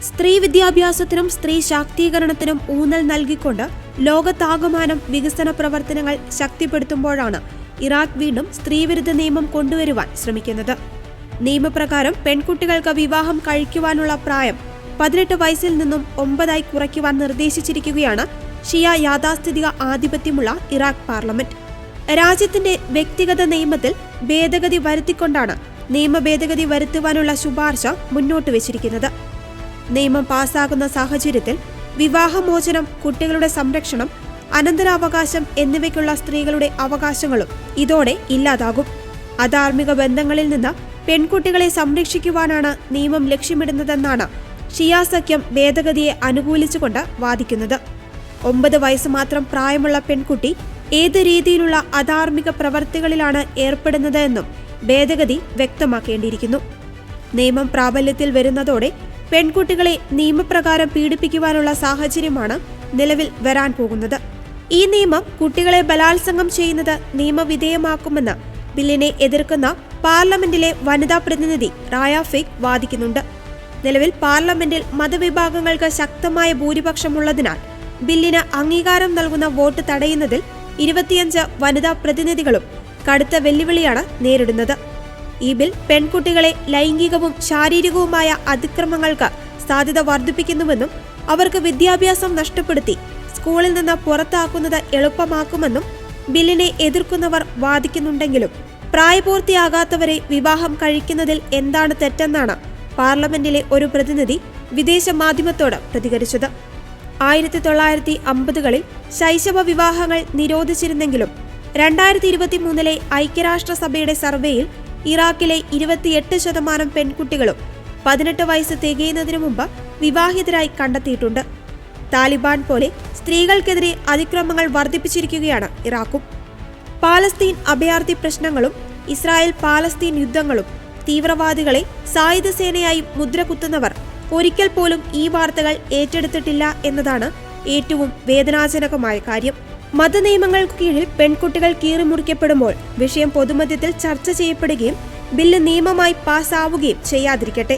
സ്ത്രീ വിദ്യാഭ്യാസത്തിനും സ്ത്രീ ശാക്തീകരണത്തിനും ഊന്നൽ നൽകിക്കൊണ്ട് ലോകത്താകമാനം വികസന പ്രവർത്തനങ്ങൾ ശക്തിപ്പെടുത്തുമ്പോഴാണ് ഇറാഖ് വീണ്ടും സ്ത്രീവിരുദ്ധ നിയമം കൊണ്ടുവരുവാൻ ശ്രമിക്കുന്നത്. നിയമപ്രകാരം പെൺകുട്ടികൾക്ക് വിവാഹം കഴിക്കുവാനുള്ള പ്രായം 18 വയസ്സിൽ നിന്നും 9 കുറയ്ക്കുവാൻ നിർദ്ദേശിച്ചിരിക്കുകയാണ് ഷിയ യാഥാസ്ഥിതിക ആധിപത്യമുള്ള ഇറാഖ് പാർലമെന്റ്. രാജ്യത്തിന്റെ വ്യക്തിഗത നിയമത്തിൽ ഭേദഗതി വരുത്തിക്കൊണ്ടാണ് നിയമ ഭേദഗതി വരുത്തുവാനുള്ള ശുപാർശ മുന്നോട്ട് വച്ചിരിക്കുന്നത്. നിയമം പാസാകുന്ന സാഹചര്യത്തിൽ വിവാഹമോചനം, കുട്ടികളുടെ സംരക്ഷണം, അനന്തരാവകാശം എന്നിവയ്ക്കുള്ള സ്ത്രീകളുടെ അവകാശങ്ങളും ഇതോടെ ഇല്ലാതാകും. അധാർമിക ബന്ധങ്ങളിൽ നിന്ന് പെൺകുട്ടികളെ സംരക്ഷിക്കുവാനാണ് നിയമം ലക്ഷ്യമിടുന്നതെന്നാണ് ഷിയ സഖ്യം ഭേദഗതിയെ അനുകൂലിച്ചുകൊണ്ട് വാദിക്കുന്നത്. 9 വയസ്സ് മാത്രം പ്രായമുള്ള പെൺകുട്ടി ഏത് രീതിയിലുള്ള അധാർമിക പ്രവർത്തികളിലാണ് ഏർപ്പെടുന്നത് എന്നും ഭേദഗതി വ്യക്തമാക്കേണ്ടിയിരിക്കുന്നു. നിയമം പ്രാബല്യത്തിൽ വരുന്നതോടെ പെൺകുട്ടികളെ നിയമപ്രകാരം പീഡിപ്പിക്കുവാനുള്ള സാഹചര്യമാണ് നിലവിൽ വരാൻ പോകുന്നത്. ഈ നിയമം കുട്ടികളെ ബലാത്സംഗം ചെയ്യുന്നത് നിയമവിധേയമാക്കുമെന്ന് ബില്ലിനെ എതിർക്കുന്ന പാർലമെന്റിലെ വനിതാ പ്രതിനിധി റായ ഫിക് വാദിക്കുന്നുണ്ട്. നിലവിൽ പാർലമെന്റിൽ മതവിഭാഗങ്ങൾക്ക് ശക്തമായ ഭൂരിപക്ഷമുള്ളതിനാൽ ബില്ലിന് അംഗീകാരം നൽകുന്ന വോട്ട് തടയുന്നതിൽ 25 വനിതാ പ്രതിനിധികളും കടുത്ത വെല്ലുവിളിയാണ് നേരിടുന്നത്. ഈ ബിൽ പെൺകുട്ടികളെ ലൈംഗികവും ശാരീരികവുമായ അതിക്രമങ്ങൾക്ക് സാധ്യത വർദ്ധിപ്പിക്കുന്നുവെന്നും അവർക്ക് വിദ്യാഭ്യാസം നഷ്ടപ്പെടുത്തി സ്കൂളിൽ നിന്ന് പുറത്താക്കുന്നത് എളുപ്പമാക്കുമെന്നും ബില്ലിനെ എതിർക്കുന്നവർ വാദിക്കുന്നുണ്ടെങ്കിലും പ്രായപൂർത്തിയാകാത്തവരെ വിവാഹം കഴിക്കുന്നതിൽ എന്താണ് തെറ്റെന്നാണ് പാർലമെന്റിലെ ഒരു പ്രതിനിധി വിദേശ മാധ്യമത്തോട് പ്രതികരിച്ചത്. 1950കളിൽ ശൈശവ വിവാഹങ്ങൾ നിരോധിച്ചിരുന്നെങ്കിലും 2023 ഐക്യരാഷ്ട്രസഭയുടെ സർവേയിൽ ഇറാഖിലെ 28% പെൺകുട്ടികളും 18 വയസ്സ് തികയുന്നതിനു മുമ്പ് വിവാഹിതരായി കണ്ടെത്തിയിട്ടുണ്ട്. താലിബാൻ പോലെ സ്ത്രീകൾക്കെതിരെ അതിക്രമങ്ങൾ വർദ്ധിപ്പിച്ചിരിക്കുകയാണ് ഇറാഖും. പാലസ്തീൻ അഭയാർത്ഥി പ്രശ്നങ്ങളും ഇസ്രായേൽ പാലസ്തീൻ യുദ്ധങ്ങളും തീവ്രവാദികളെ സായുധ സേനയായി മുദ്രകുത്തുന്നവർ ഒരിക്കൽ പോലും ഈ വാർത്തകൾ ഏറ്റെടുത്തിട്ടില്ല എന്നതാണ് ഏറ്റവും വേദനാജനകമായ കാര്യം. മതനിയമങ്ങൾക്ക് കീഴിൽ പെൺകുട്ടികൾ കീറിമുറിക്കപ്പെടുമ്പോൾ വിഷയം പൊതുമധ്യത്തിൽ ചർച്ച ചെയ്യപ്പെടുകയും ബില്ല് നിയമമായി പാസ്സാവുകയും ചെയ്യാതിരിക്കട്ടെ.